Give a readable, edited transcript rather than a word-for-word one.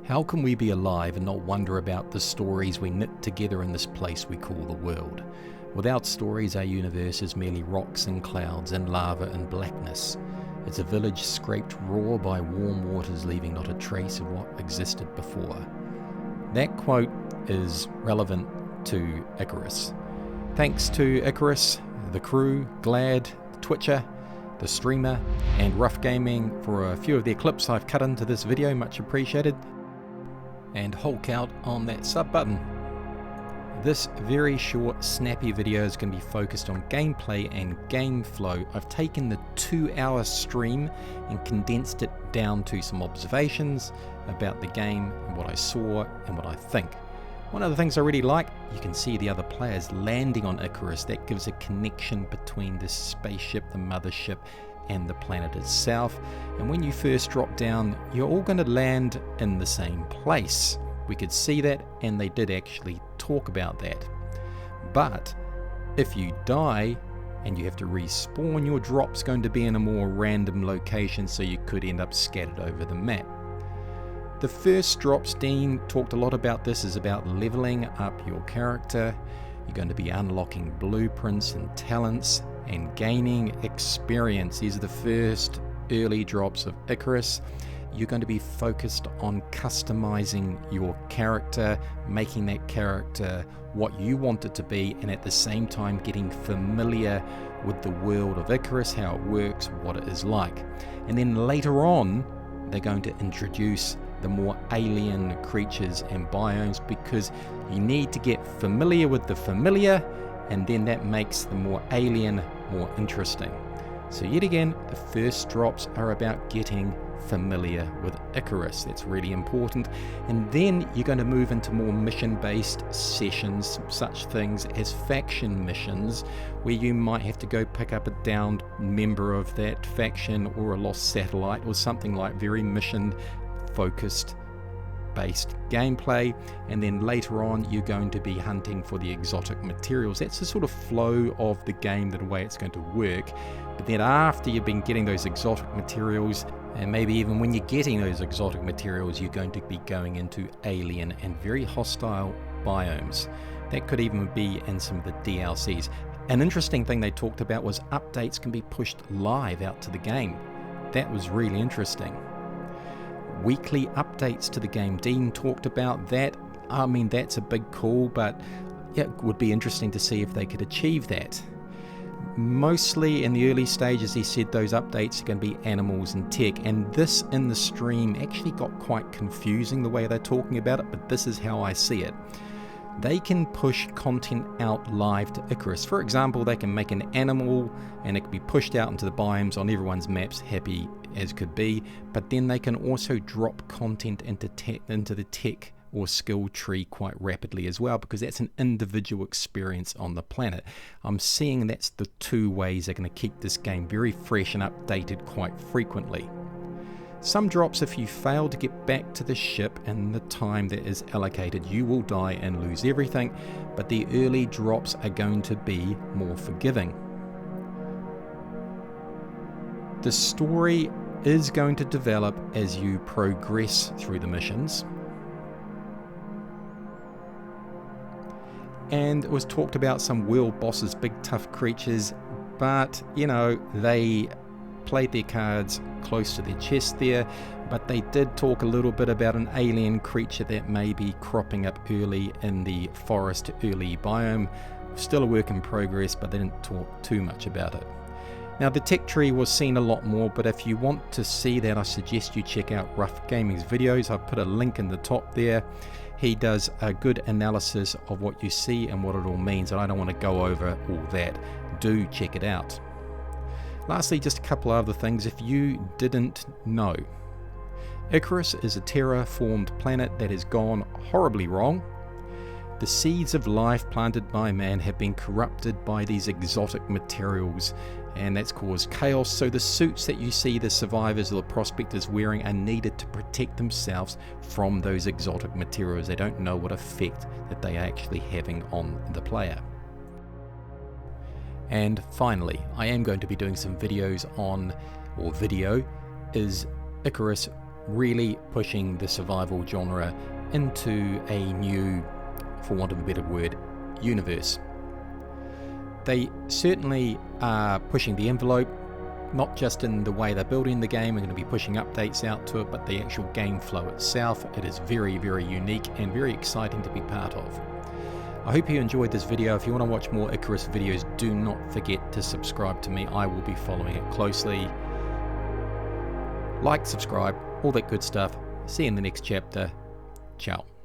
How can we be alive and not wonder about the stories we knit together in this place we call the world? Without stories, our universe is merely rocks and clouds and lava and blackness. It's a village scraped raw by warm waters, leaving not a trace of what existed before. That quote is relevant to Icarus. Thanks to Icarus, the crew, Glad, the Twitcher, the streamer, and RoughGaming for a few of their clips I've cut into this video, much appreciated. And Hulk out on that sub button. This very short, snappy video is going to be focused on gameplay and game flow. I've taken the 2-hour stream and condensed it down to some observations about the game and what I saw and what I think. One of the things I really like, you can see the other players landing on Icarus. That gives a connection between the spaceship, the mothership, and the planet itself. And when you first drop down, you're all going to land in the same place. We could see that, and they did actually talk about that. But if you die and you have to respawn, your drop's going to be in a more random location, so you could end up scattered over the map. The first drops, Dean talked a lot about this, is about leveling up your character. You're going to be unlocking blueprints and talents and gaining experience. These are the first early drops of Icarus. You're going to be focused on customizing your character, making that character what you want it to be, and at the same time getting familiar with the world of Icarus, how it works, what it is like. And then later on, they're going to introduce the more alien creatures and biomes, because you need to get familiar with the familiar, and then that makes the more alien more interesting. So yet again, the first drops are about getting familiar with Icarus. That's really important. And then you're going to move into more mission-based sessions, such things as faction missions, where you might have to go pick up a downed member of that faction or a lost satellite or something like very mission-focused based gameplay. And then later on, you're going to be hunting for the exotic materials. That's the sort of flow of the game, the way it's going to work. But then after you've been getting those exotic materials, and maybe even when you're getting those exotic materials, you're going to be going into alien and very hostile biomes. That could even be in some of the DLCs. An interesting thing they talked about was updates can be pushed live out to the game. That was really interesting. Weekly updates to the game. Dean talked about that. I mean, that's a big call, but yeah, it would be interesting to see if they could achieve that. Mostly in the early stages, he said those updates are going to be animals and tech, and this in the stream actually got quite confusing the way they're talking about it, but this is how I see it. They can push content out live to Icarus. For example, they can make an animal and it can be pushed out into the biomes on everyone's maps, happy as could be, but then they can also drop content into the tech or skill tree quite rapidly as well, because that's an individual experience on the planet. I'm seeing that's the two ways they're going to keep this game very fresh and updated quite frequently. Some drops, if you fail to get back to the ship in the time that is allocated, you will die and lose everything, but the early drops are going to be more forgiving. The story is going to develop as you progress through the missions. And it was talked about some world bosses, big tough creatures, but you know, they played their cards close to their chest there, but they did talk a little bit about an alien creature that may be cropping up early in the forest early biome. Still a work in progress, but they didn't talk too much about it. Now the tech tree was seen a lot more, but if you want to see that, I suggest you check out RoughGaming's videos. I've put a link in the top there. He does a good analysis of what you see and what it all means, and I don't want to go over all that. Do check it out. Lastly, just a couple of other things if you didn't know. Icarus is a terraformed planet that has gone horribly wrong. The seeds of life planted by man have been corrupted by these exotic materials, and that's caused chaos. So the suits that you see the survivors or the prospectors wearing are needed to protect themselves from those exotic materials. They don't know what effect that they are actually having on the player. And finally, I am going to be doing some videos on, or video, is Icarus really pushing the survival genre into a new, for want of a better word, universe. They certainly are pushing the envelope, not just in the way they're building the game. We're going to be pushing updates out to it, but the actual game flow itself, it is very, very unique and very exciting to be part of. I hope you enjoyed this video. If you want to watch more Icarus videos, do not forget to subscribe to me. I will be following it closely. Like, subscribe, all that good stuff. See you in the next chapter. Ciao.